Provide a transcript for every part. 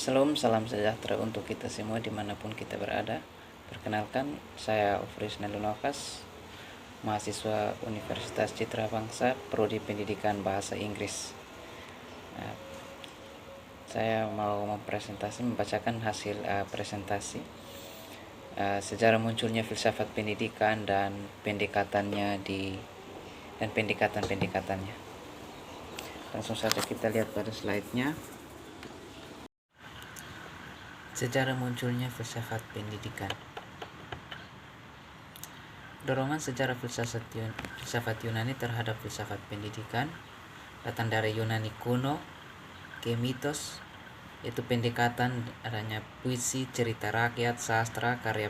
Shalom, salam sejahtera untuk kita semua dimanapun kita berada. Perkenalkan, saya Ofris Nelunokas, mahasiswa Universitas Citra Bangsa, Prodi Pendidikan Bahasa Inggris. Nah, saya mau membacakan hasil presentasi sejarah munculnya filsafat pendidikan dan pendekatan-pendekatannya. Langsung saja kita lihat pada slide-nya. Sejarah munculnya filsafat pendidikan. Dorongan sejarah filsafat Yunani terhadap filsafat pendidikan datang dari Yunani kuno ke mitos, yaitu pendekatan adanya puisi, cerita rakyat, sastra, karya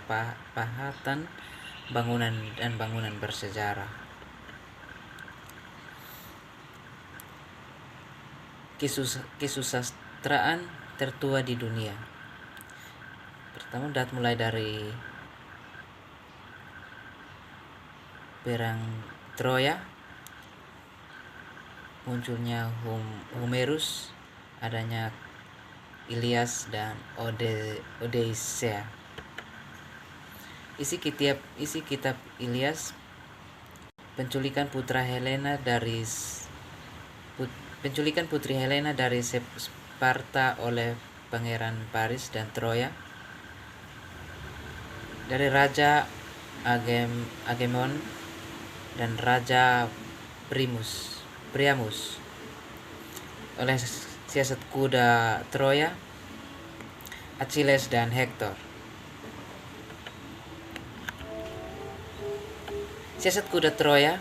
pahatan, bangunan bersejarah. Kesusastraan tertua di dunia. Pertama mulai dari perang Troya, munculnya Homerus, adanya Ilias dan Odyssea. Isi kitab Ilias, penculikan putri Helena dari Sparta oleh Pangeran Paris dan Troya, dari Raja Agamemnon dan Raja Priamus oleh siasat kuda Troya, Achilles dan Hector. Siasat kuda Troya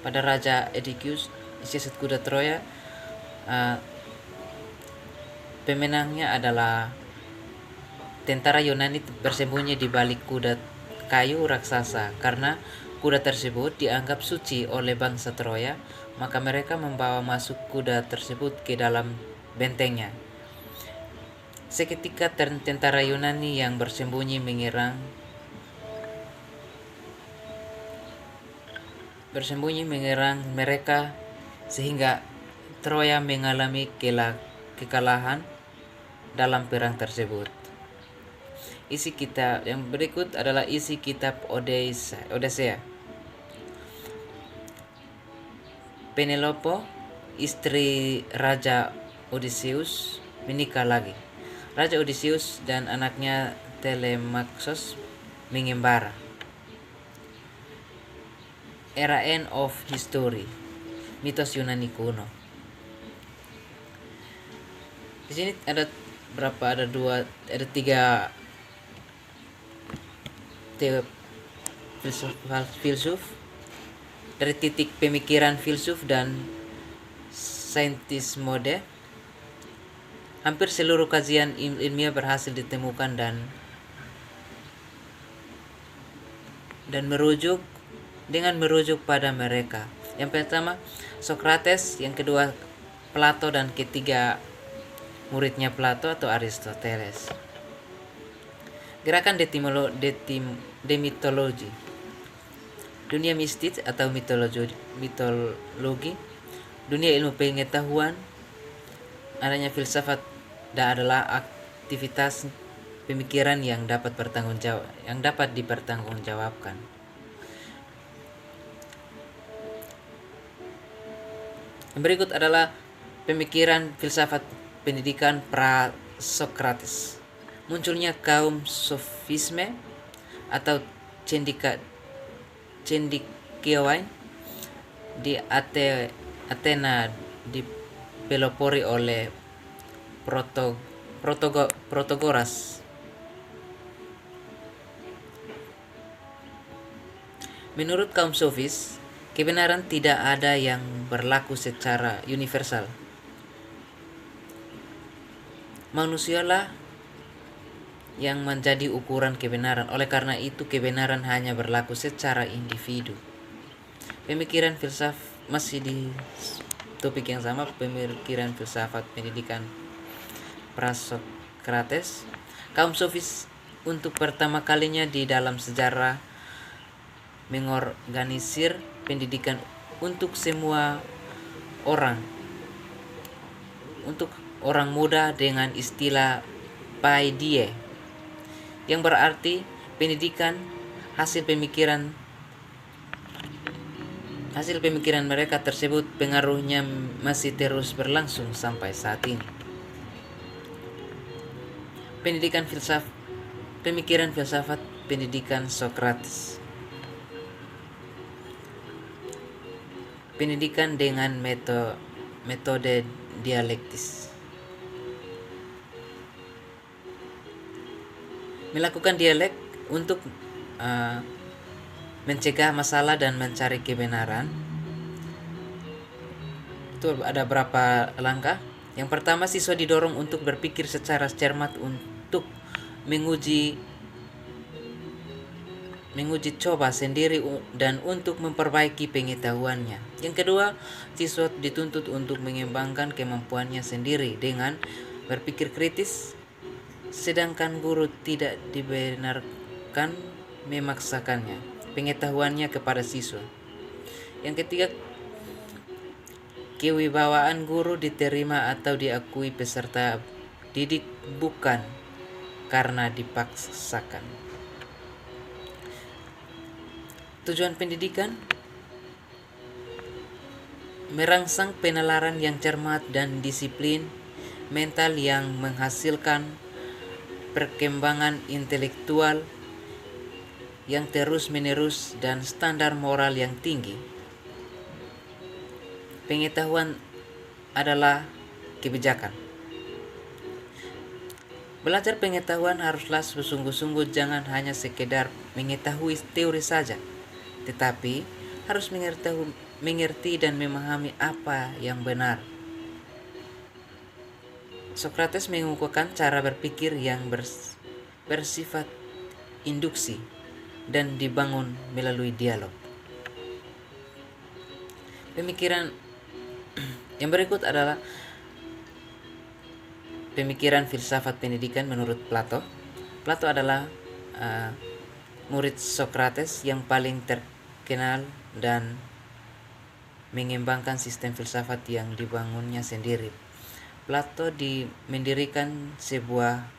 pada Raja Aeacus. Siasat kuda Troya, pemenangnya adalah tentara Yunani bersembunyi di balik kuda kayu raksasa. Karena kuda tersebut dianggap suci oleh bangsa Troya, maka mereka membawa masuk kuda tersebut ke dalam bentengnya. Seketika tentara Yunani yang bersembunyi menyerang mereka, sehingga Troya mengalami kekalahan dalam perang tersebut. Isi kitab yang berikut adalah isi kitab Odyssea. Penelope, istri Raja Odysseus, menikah lagi. Raja Odysseus dan anaknya Telemachus mengembara. Era End of History, mitos Yunani kuno. Di sini ada tiga filsuf dari titik pemikiran filsuf dan saintis mode. Hampir seluruh kajian ilmiah berhasil ditemukan dan merujuk pada mereka. Yang pertama Socrates, yang kedua Plato, dan ketiga muridnya Plato atau Aristoteles. Gerakan demitologi, dunia mistis atau mitologi, dunia ilmu pengetahuan, adanya filsafat dan adalah aktivitas pemikiran yang dapat dipertanggungjawabkan. Yang berikut adalah pemikiran filsafat pendidikan pra-Sokrates. Munculnya kaum sofisme atau cendekiawan di Athena dipelopori oleh Protagoras. Menurut kaum sofis, kebenaran tidak ada yang berlaku secara universal. Manusialah yang menjadi ukuran kebenaran. Oleh karena itu, kebenaran hanya berlaku secara individu. Pemikiran filsafat masih di topik yang sama, pemikiran filsafat pendidikan pra-Sokrates. Kaum sofis untuk pertama kalinya di dalam sejarah mengorganisir pendidikan untuk semua orang untuk orang muda dengan istilah paidie, yang berarti pendidikan hasil pemikiran mereka tersebut pengaruhnya masih terus berlangsung sampai saat ini. Pemikiran filsafat pendidikan Socrates. Pendidikan dengan metode dialektis. Melakukan dialek untuk mencegah masalah dan mencari kebenaran. Itu ada berapa langkah. Yang pertama, siswa didorong untuk berpikir secara cermat untuk menguji coba sendiri dan untuk memperbaiki pengetahuannya. Yang kedua, siswa dituntut untuk mengembangkan kemampuannya sendiri dengan berpikir kritis, sedangkan guru tidak dibenarkan memaksakannya pengetahuannya kepada siswa. Yang ketiga, kewibawaan guru diterima atau diakui peserta didik bukan karena dipaksakan. Tujuan pendidikan merangsang penalaran yang cermat dan disiplin mental yang menghasilkan perkembangan intelektual yang terus-menerus dan standar moral yang tinggi. Pengetahuan adalah kebijakan. Belajar pengetahuan haruslah sungguh-sungguh, jangan hanya sekedar mengetahui teori saja, tetapi harus mengerti dan memahami apa yang benar. Socrates mengukuhkan cara berpikir yang bersifat induksi dan dibangun melalui dialog. Pemikiran yang berikut adalah pemikiran filsafat pendidikan menurut Plato. Plato adalah murid Socrates yang paling terkenal dan mengembangkan sistem filsafat yang dibangunnya sendiri. Plato mendirikan sebuah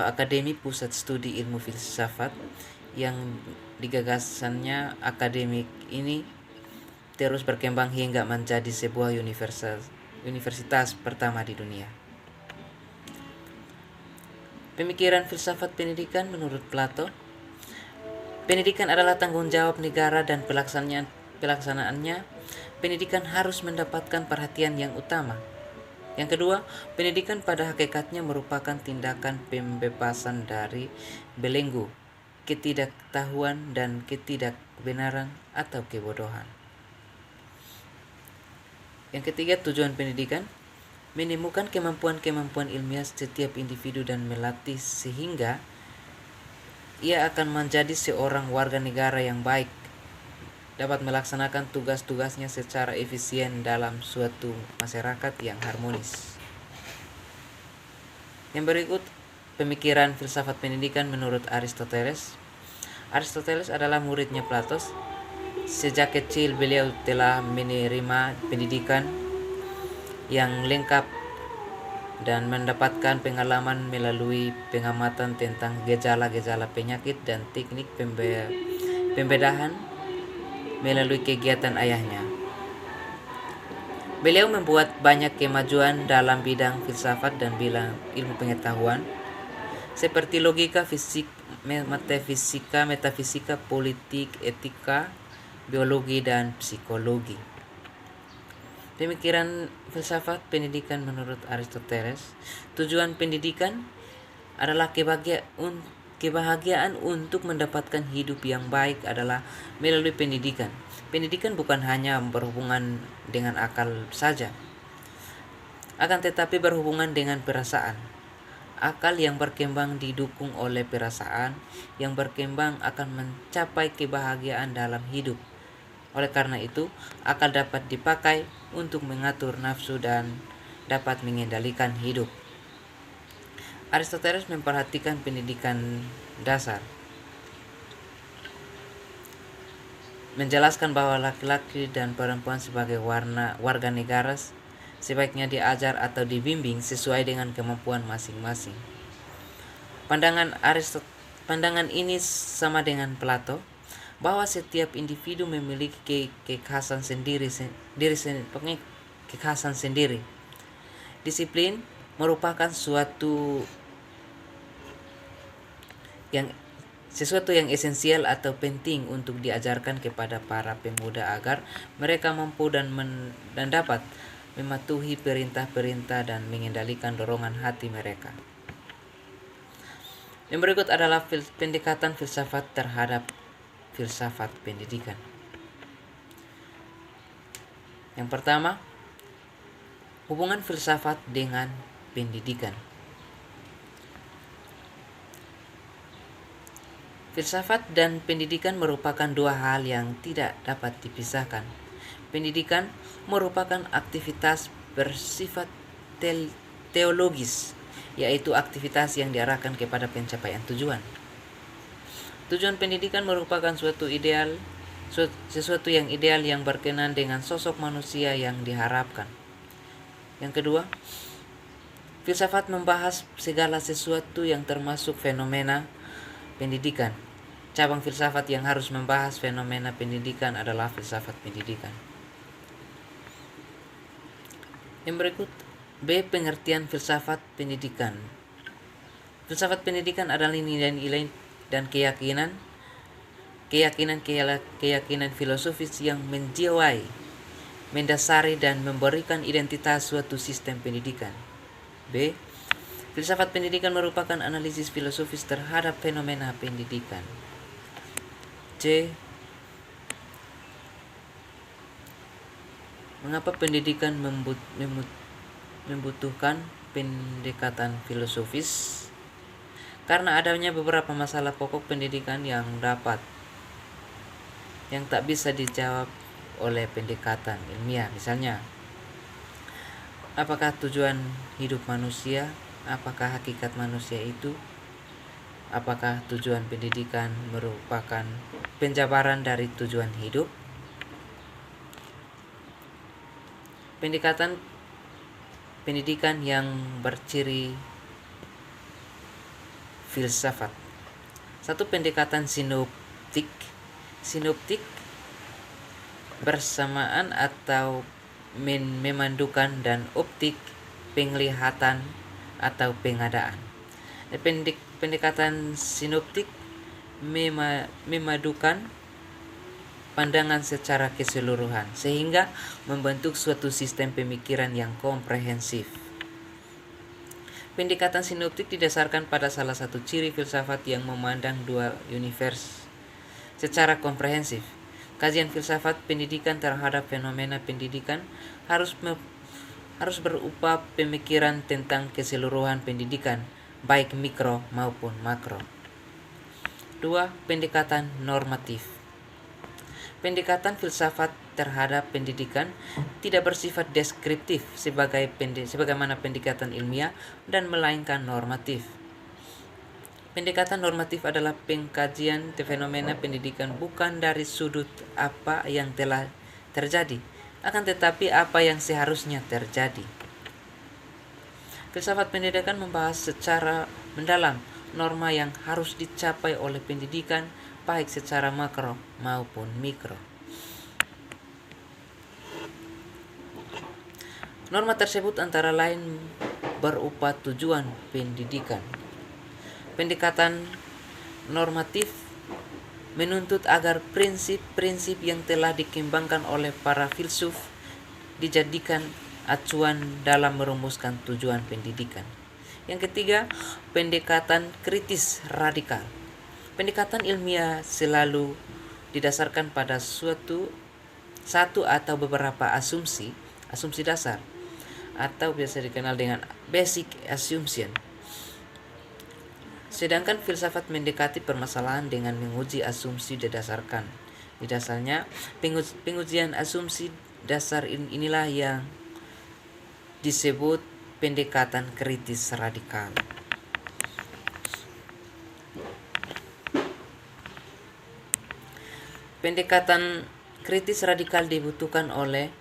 akademi pusat studi ilmu filsafat yang digagasannya akademik ini terus berkembang hingga menjadi sebuah universitas pertama di dunia. Pemikiran filsafat pendidikan menurut Plato. Pendidikan adalah tanggung jawab negara dan pelaksanaannya. Pendidikan harus mendapatkan perhatian yang utama. Yang kedua, pendidikan pada hakikatnya merupakan tindakan pembebasan dari belenggu ketidaktahuan dan ketidakbenaran atau kebodohan. Yang ketiga, tujuan pendidikan menemukan kemampuan-kemampuan ilmiah setiap individu dan melatih sehingga ia akan menjadi seorang warga negara yang baik, dapat melaksanakan tugas-tugasnya secara efisien dalam suatu masyarakat yang harmonis. Yang berikut, pemikiran filsafat pendidikan menurut Aristoteles. Aristoteles adalah muridnya Plato. Sejak kecil beliau telah menerima pendidikan yang lengkap dan mendapatkan pengalaman melalui pengamatan tentang gejala-gejala penyakit dan teknik pembedahan melalui kegiatan ayahnya. Beliau membuat banyak kemajuan dalam bidang filsafat dan bidang ilmu pengetahuan seperti logika, fisik, metafisika, politik, etika, biologi, dan psikologi. Pemikiran filsafat pendidikan menurut Aristoteles. Tujuan pendidikan adalah kebahagiaan untuk mendapatkan hidup yang baik adalah melalui pendidikan. Pendidikan bukan hanya berhubungan dengan akal saja, akan tetapi berhubungan dengan perasaan. Akal yang berkembang didukung oleh perasaan yang berkembang akan mencapai kebahagiaan dalam hidup. Oleh karena itu, akal dapat dipakai untuk mengatur nafsu dan dapat mengendalikan hidup. Aristoteles memperhatikan pendidikan dasar. menjelaskan bahwa laki-laki dan perempuan sebagai warga negara sebaiknya diajar atau dibimbing sesuai dengan kemampuan masing-masing. Pandangan ini sama dengan Plato, bahwa setiap individu memiliki kekhasan sendiri. Disiplin merupakan sesuatu yang esensial atau penting untuk diajarkan kepada para pemuda agar mereka mampu dan dapat mematuhi perintah-perintah dan mengendalikan dorongan hati mereka. Yang berikut adalah pendekatan filsafat terhadap filsafat pendidikan. Yang pertama, hubungan filsafat dengan pendidikan. Filsafat dan pendidikan merupakan dua hal yang tidak dapat dipisahkan. Pendidikan merupakan aktivitas bersifat teologis, yaitu aktivitas yang diarahkan kepada pencapaian tujuan. Tujuan pendidikan merupakan sesuatu yang ideal yang berkenan dengan sosok manusia yang diharapkan. Yang kedua, filsafat membahas segala sesuatu yang termasuk fenomena pendidikan. Cabang filsafat yang harus membahas fenomena pendidikan adalah filsafat pendidikan. Yang berikut, B. Pengertian filsafat pendidikan. Filsafat pendidikan adalah nilai-nilai dan keyakinan filosofis yang menjiwai, mendasari dan memberikan identitas suatu sistem pendidikan. B. Filsafat pendidikan merupakan analisis filosofis terhadap fenomena pendidikan. C. Mengapa pendidikan membutuhkan pendekatan filosofis? Karena adanya beberapa masalah pokok pendidikan yang tak bisa dijawab oleh pendekatan ilmiah. Misalnya, apakah tujuan hidup manusia? Apakah hakikat manusia itu? Apakah tujuan pendidikan merupakan penjabaran dari tujuan hidup? Pendekatan pendidikan yang berciri filsafat. 1. Pendekatan sinoptik. Sinoptik bersamaan atau memandukan, dan optik penglihatan atau pengadaan. Pendekatan sinoptik memadukan pandangan secara keseluruhan sehingga membentuk suatu sistem pemikiran yang komprehensif. Pendekatan sinoptik didasarkan pada salah satu ciri filsafat yang memandang dua univers secara komprehensif. Kajian filsafat pendidikan terhadap fenomena pendidikan harus berupa pemikiran tentang keseluruhan pendidikan, baik mikro maupun makro. 2. Pendekatan normatif. Pendekatan filsafat terhadap pendidikan tidak bersifat deskriptif sebagaimana pendekatan ilmiah, dan melainkan normatif. Pendekatan normatif adalah pengkajian fenomena pendidikan bukan dari sudut apa yang telah terjadi, akan tetapi apa yang seharusnya terjadi. Filsafat pendidikan membahas secara mendalam norma yang harus dicapai oleh pendidikan, baik secara makro maupun mikro. Norma tersebut antara lain berupa tujuan pendidikan. Pendekatan normatif menuntut agar prinsip-prinsip yang telah dikembangkan oleh para filsuf dijadikan acuan dalam merumuskan tujuan pendidikan. Yang ketiga, pendekatan kritis radikal. Pendekatan ilmiah selalu didasarkan pada satu atau beberapa asumsi dasar, atau biasa dikenal dengan basic assumption. Sedangkan filsafat mendekati permasalahan dengan menguji asumsi didasarkan. Di dasarnya, pengujian asumsi dasar inilah yang disebut pendekatan kritis radikal. Pendekatan kritis radikal dibutuhkan oleh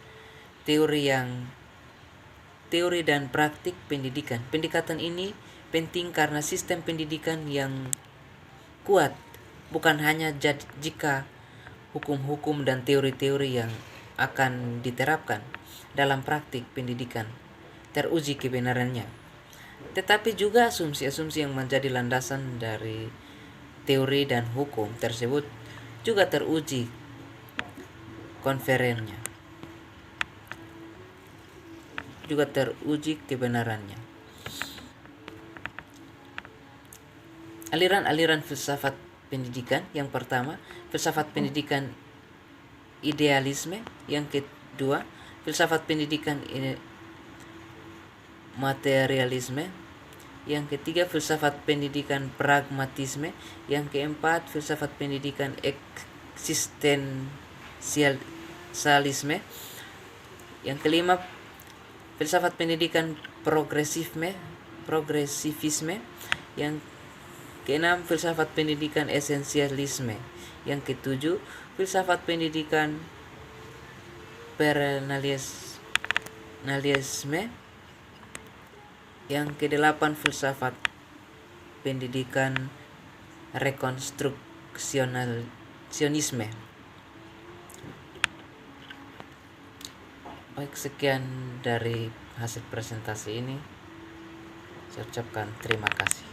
teori dan praktik pendidikan. Pendekatan ini penting karena sistem pendidikan yang kuat bukan hanya jika hukum-hukum dan teori-teori yang akan diterapkan dalam praktik pendidikan teruji kebenarannya, tetapi juga asumsi-asumsi yang menjadi landasan dari teori dan hukum tersebut juga teruji kebenarannya. Aliran-aliran filsafat pendidikan. Yang pertama, filsafat pendidikan idealisme. Yang kedua, filsafat pendidikan materialisme. Yang ketiga, filsafat pendidikan pragmatisme. Yang keempat, filsafat pendidikan eksistensialisme. Yang kelima, filsafat pendidikan progresivisme. Yang keenam, filsafat pendidikan esensialisme. Yang ketujuh, filsafat pendidikan perennialisme. Yang kedelapan, filsafat pendidikan rekonstruksionisme. Baik, sekian dari hasil presentasi ini. Saya ucapkan terima kasih.